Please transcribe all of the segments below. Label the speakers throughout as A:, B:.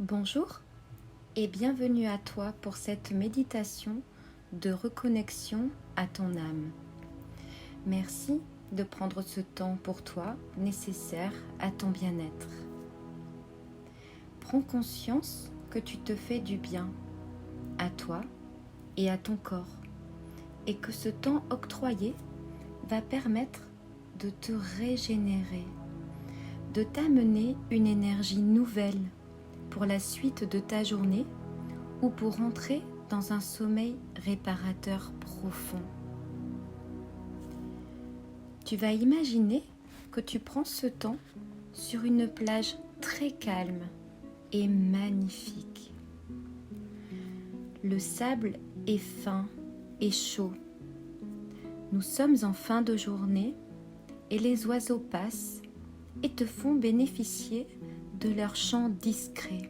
A: Bonjour et bienvenue à toi pour cette méditation de reconnexion à ton âme. Merci de prendre ce temps pour toi nécessaire à ton bien-être. Prends conscience que tu te fais du bien à toi et à ton corps et que ce temps octroyé va permettre de te régénérer, de t'amener une énergie nouvelle pour la suite de ta journée ou pour entrer dans un sommeil réparateur profond. Tu vas imaginer que tu prends ce temps sur une plage très calme et magnifique. Le sable est fin et chaud. Nous sommes en fin de journée et les oiseaux passent et te font bénéficier de leur chant discret.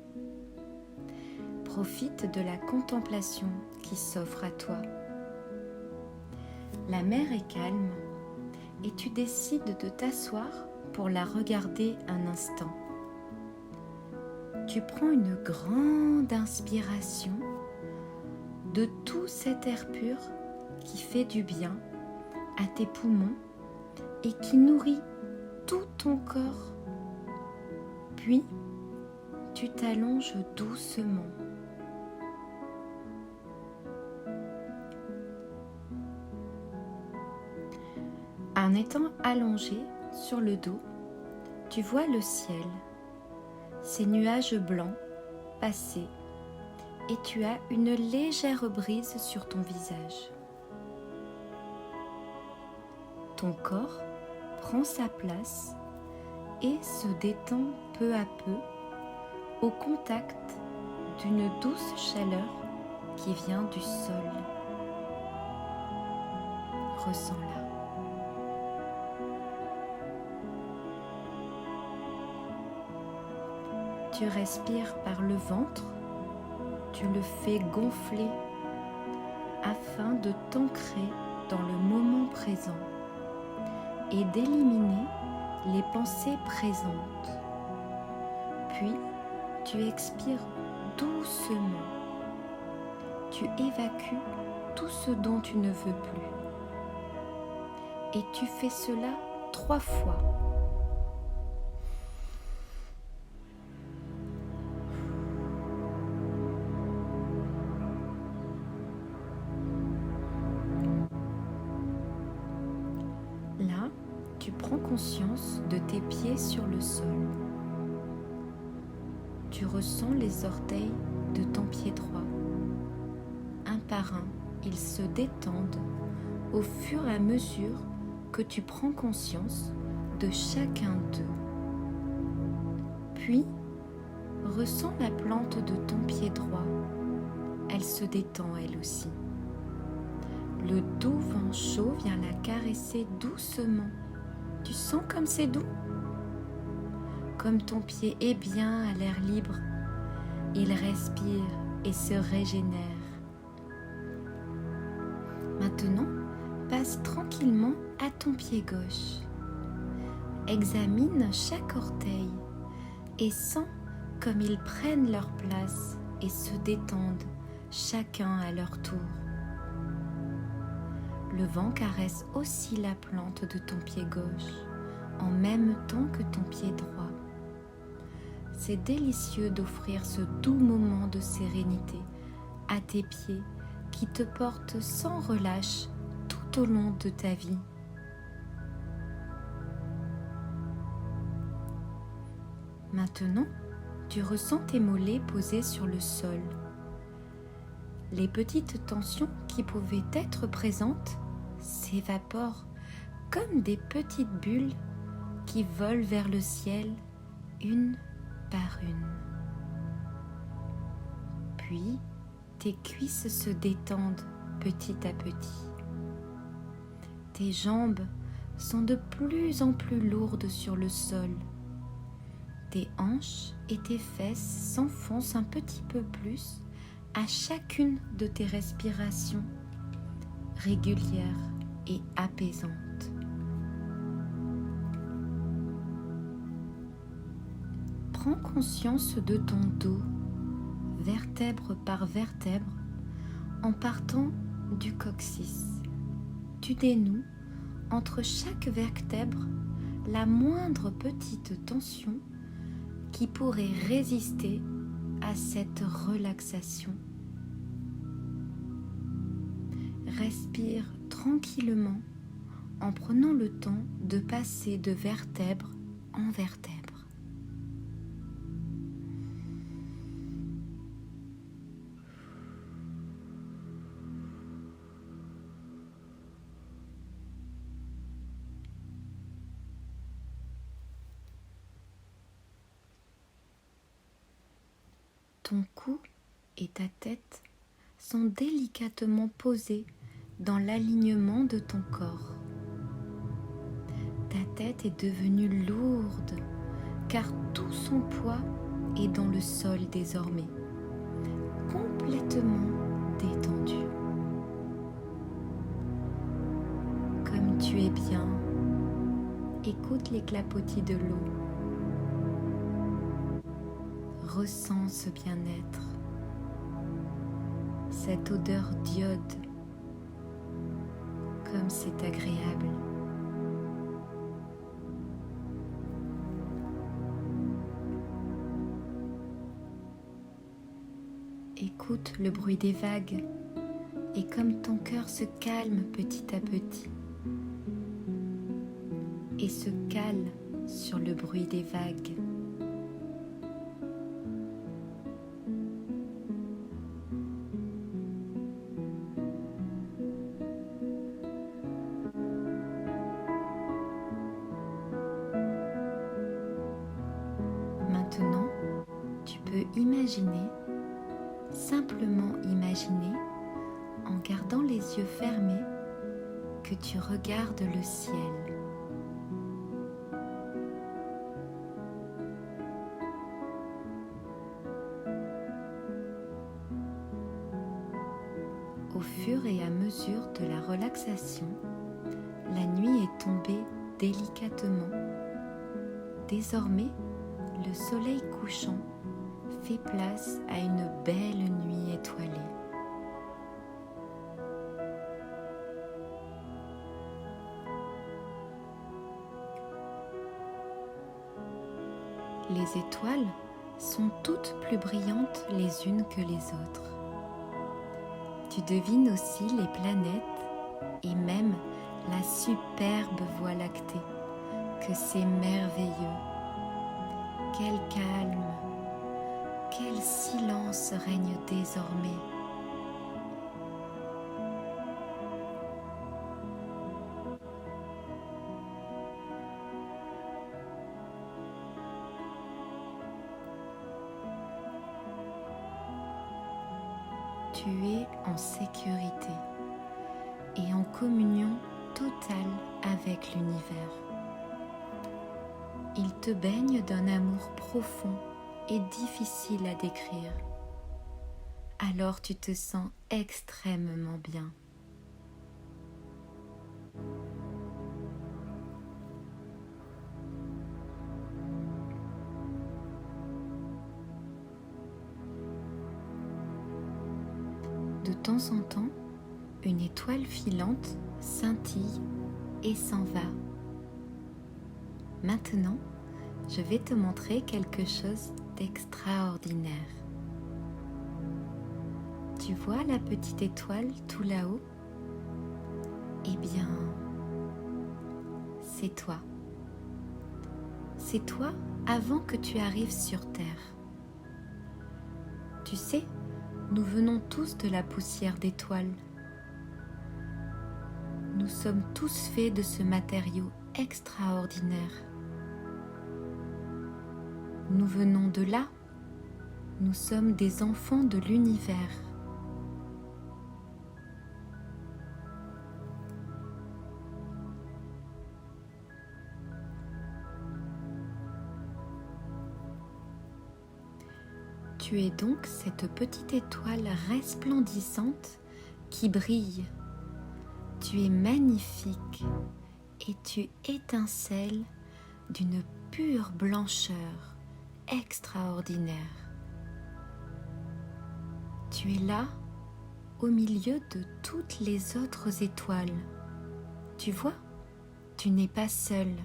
A: Profite de la contemplation qui s'offre à toi. La mer est calme et tu décides de t'asseoir pour la regarder un instant. Tu prends une grande inspiration de tout cet air pur qui fait du bien à tes poumons et qui nourrit tout ton corps. Puis, tu t'allonges doucement. En étant allongé sur le dos, tu vois le ciel, ces nuages blancs passer et tu as une légère brise sur ton visage. Ton corps prend sa place et se détend peu à peu au contact d'une douce chaleur qui vient du sol. Ressens-la. Tu respires par le ventre, tu le fais gonfler afin de t'ancrer dans le moment présent et d'éliminer les pensées présentes. Puis, tu expires doucement. Tu évacues tout ce dont tu ne veux plus. Et tu fais cela 3 fois. Là, tu prends conscience de tes pieds sur le sol. Tu ressens les orteils de ton pied droit. Un par un, ils se détendent au fur et à mesure que tu prends conscience de chacun d'eux. Puis, ressens la plante de ton pied droit. Elle se détend elle aussi. Le doux vent chaud vient la caresser doucement. Tu sens comme c'est doux? Comme ton pied est bien à l'air libre, il respire et se régénère. Maintenant, passe tranquillement à ton pied gauche. Examine chaque orteil et sens comme ils prennent leur place et se détendent chacun à leur tour. Le vent caresse aussi la plante de ton pied gauche en même temps que ton pied droit. C'est délicieux d'offrir ce doux moment de sérénité à tes pieds qui te portent sans relâche tout au long de ta vie. Maintenant, tu ressens tes mollets posés sur le sol. Les petites tensions qui pouvaient être présentes s'évaporent comme des petites bulles qui volent vers le ciel une par une. Puis, tes cuisses se détendent petit à petit. Tes jambes sont de plus en plus lourdes sur le sol. Tes hanches et tes fesses s'enfoncent un petit peu plus à chacune de tes respirations régulières et apaisantes. prends conscience de ton dos, vertèbre par vertèbre, en partant du coccyx. Tu dénoues entre chaque vertèbre la moindre petite tension qui pourrait résister à cette relaxation. Respire tranquillement en prenant le temps de passer de vertèbre en vertèbre. Ton cou et ta tête sont délicatement posés dans l'alignement de ton corps. Ta tête est devenue lourde car tout son poids est dans le sol désormais, complètement détendu. Comme tu es bien, écoute les clapotis de l'eau. Ressens ce bien-être, cette odeur d'iode, comme c'est agréable. Écoute le bruit des vagues et comme ton cœur se calme petit à petit et se cale sur le bruit des vagues. Maintenant, tu peux imaginer, simplement imaginer, en gardant les yeux fermés, que tu regardes le ciel. Au fur et à mesure de la relaxation, la nuit est tombée délicatement. Désormais, le soleil couchant fait place à une belle nuit étoilée. Les étoiles sont toutes plus brillantes les unes que les autres. Tu devines aussi les planètes et même la superbe Voie lactée, que c'est merveilleux. Quel calme, quel silence règne désormais. Tu es en sécurité et en communion totale avec l'univers. Il te baigne d'un amour profond et difficile à décrire. Alors tu te sens extrêmement bien. De temps en temps, une étoile filante scintille et s'en va. Maintenant, je vais te montrer quelque chose d'extraordinaire. Tu vois la petite étoile tout là-haut? Eh bien, c'est toi. C'est toi avant que tu arrives sur Terre. Tu sais, nous venons tous de la poussière d'étoiles. Nous sommes tous faits de ce matériau extraordinaire. Nous venons de là. Nous sommes des enfants de l'univers. Tu es donc cette petite étoile resplendissante qui brille. Tu es magnifique et tu étincelles d'une pure blancheur extraordinaire. Tu es là au milieu de toutes les autres étoiles. Tu vois, tu n'es pas seule.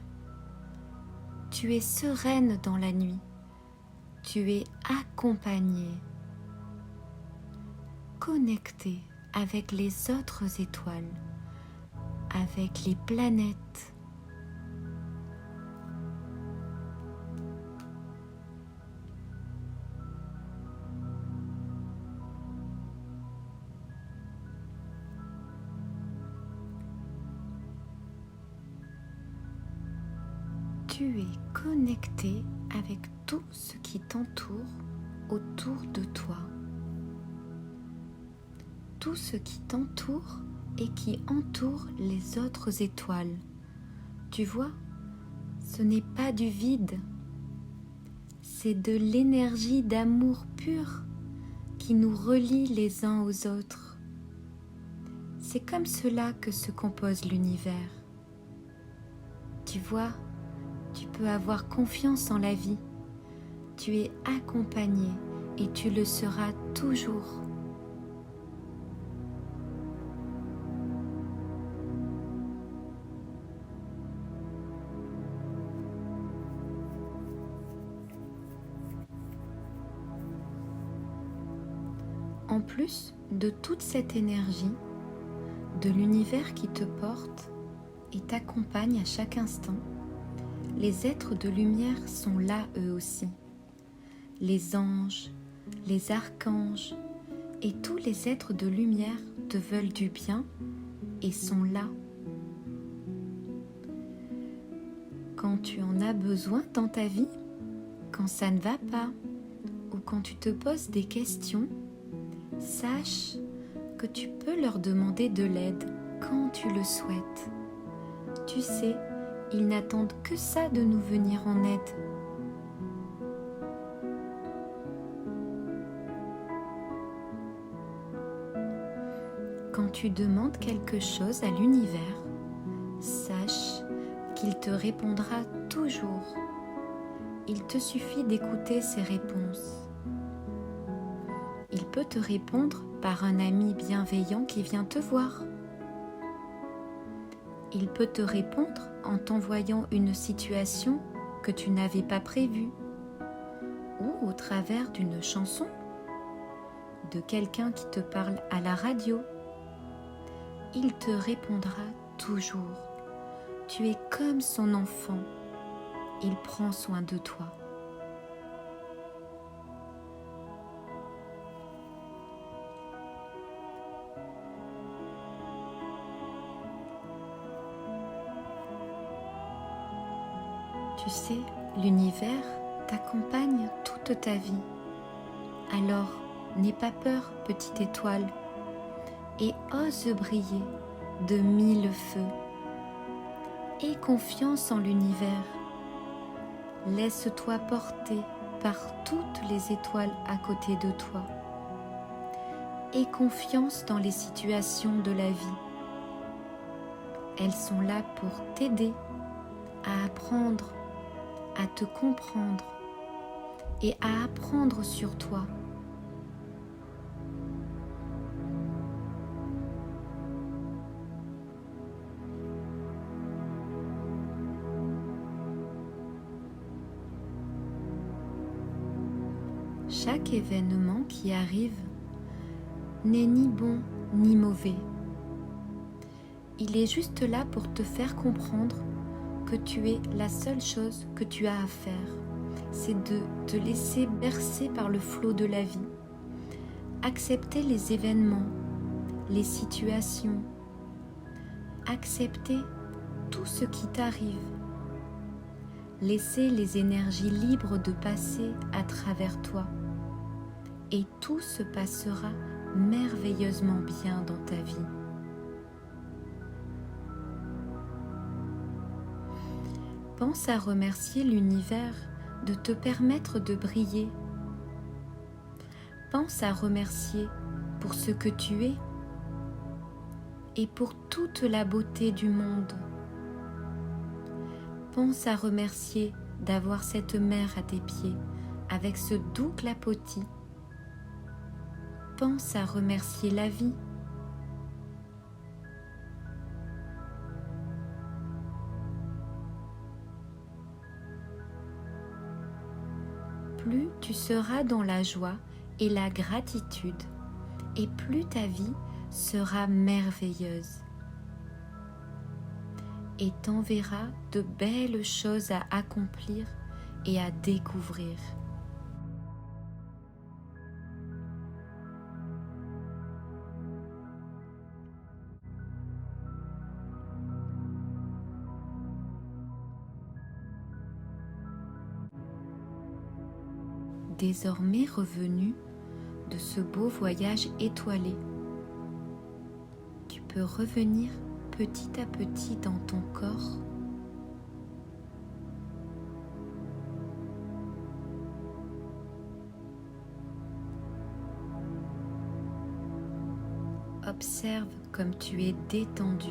A: Tu es sereine dans la nuit. Tu es accompagnée, connectée avec les autres étoiles, avec les planètes. Tu es connecté avec tout ce qui t'entoure autour de toi. Tout ce qui t'entoure et qui entoure les autres étoiles. Tu vois, ce n'est pas du vide, c'est de l'énergie d'amour pur qui nous relie les uns aux autres. C'est comme cela que se compose l'univers. Tu vois, tu peux avoir confiance en la vie. Tu es accompagné et tu le seras toujours. En plus de toute cette énergie, de l'univers qui te porte et t'accompagne à chaque instant, les êtres de lumière sont là eux aussi. Les anges, les archanges et tous les êtres de lumière te veulent du bien et sont là. Quand tu en as besoin dans ta vie, quand ça ne va pas ou quand tu te poses des questions, sache que tu peux leur demander de l'aide quand tu le souhaites. Tu sais, ils n'attendent que ça de nous venir en aide. Quand tu demandes quelque chose à l'univers, sache qu'il te répondra toujours. Il te suffit d'écouter ses réponses. Il peut te répondre par un ami bienveillant qui vient te voir. Il peut te répondre en t'envoyant une situation que tu n'avais pas prévue, ou au travers d'une chanson, de quelqu'un qui te parle à la radio. Il te répondra toujours. Tu es comme son enfant. Il prend soin de toi. Tu sais, l'univers t'accompagne toute ta vie. Alors, n'aie pas peur, petite étoile, et ose briller de 1000 feux. Aie confiance en l'univers. Laisse-toi porter par toutes les étoiles à côté de toi. Aie confiance dans les situations de la vie. Elles sont là pour t'aider à apprendre, à te comprendre et à apprendre sur toi. Chaque événement qui arrive n'est ni bon ni mauvais. Il est juste là pour te faire comprendre que tu es la seule chose que tu as à faire. C'est de te laisser bercer par le flot de la vie. Accepter les événements, les situations. Accepter tout ce qui t'arrive. Laisser les énergies libres de passer à travers toi. Et tout se passera merveilleusement bien dans ta vie. Pense à remercier l'univers de te permettre de briller. Pense à remercier pour ce que tu es et pour toute la beauté du monde. Pense à remercier d'avoir cette mer à tes pieds, avec ce doux clapotis. Pense à remercier la vie. Plus tu seras dans la joie et la gratitude, et plus ta vie sera merveilleuse. Et t'enverra de belles choses à accomplir et à découvrir. Désormais revenu de ce beau voyage étoilé, tu peux revenir petit à petit dans ton corps. Observe comme tu es détendu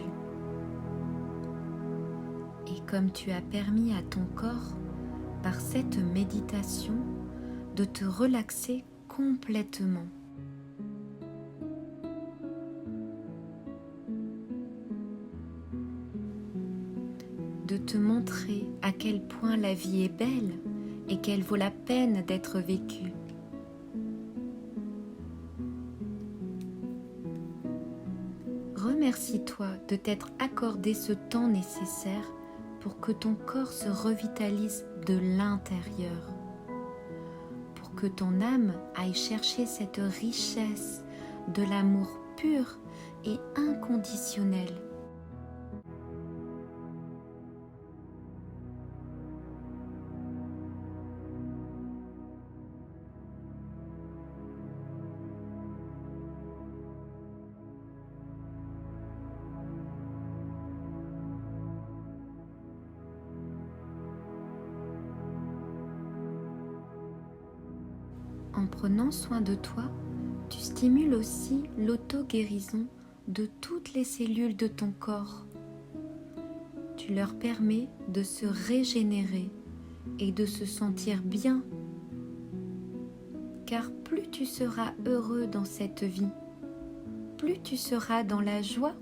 A: et comme tu as permis à ton corps, par cette méditation, de te relaxer complètement. De te montrer à quel point la vie est belle et qu'elle vaut la peine d'être vécue. Remercie-toi de t'être accordé ce temps nécessaire pour que ton corps se revitalise de l'intérieur. Que ton âme aille chercher cette richesse de l'amour pur et inconditionnel. En prenant soin de toi, tu stimules aussi l'auto-guérison de toutes les cellules de ton corps. Tu leur permets de se régénérer et de se sentir bien. Car plus tu seras heureux dans cette vie, plus tu seras dans la joie,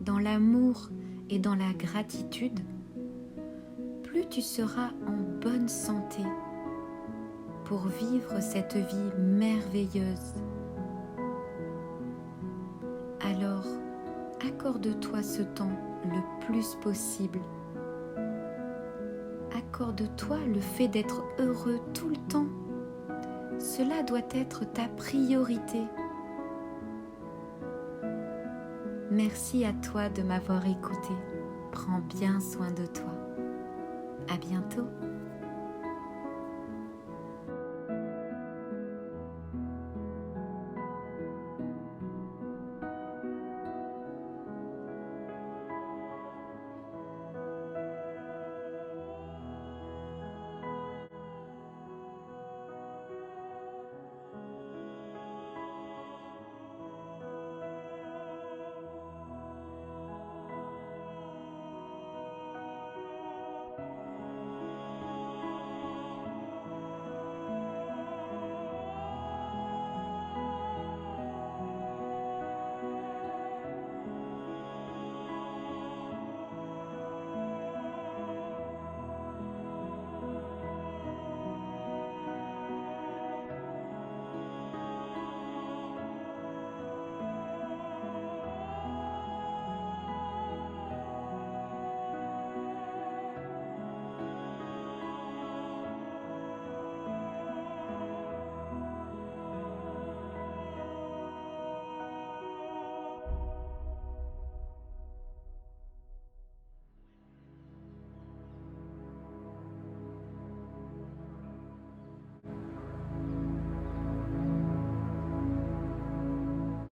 A: dans l'amour et dans la gratitude, plus tu seras en bonne santé pour vivre cette vie merveilleuse. Alors, accorde-toi ce temps le plus possible. Accorde-toi le fait d'être heureux tout le temps. Cela doit être ta priorité. Merci à toi de m'avoir écouté. Prends bien soin de toi. À bientôt.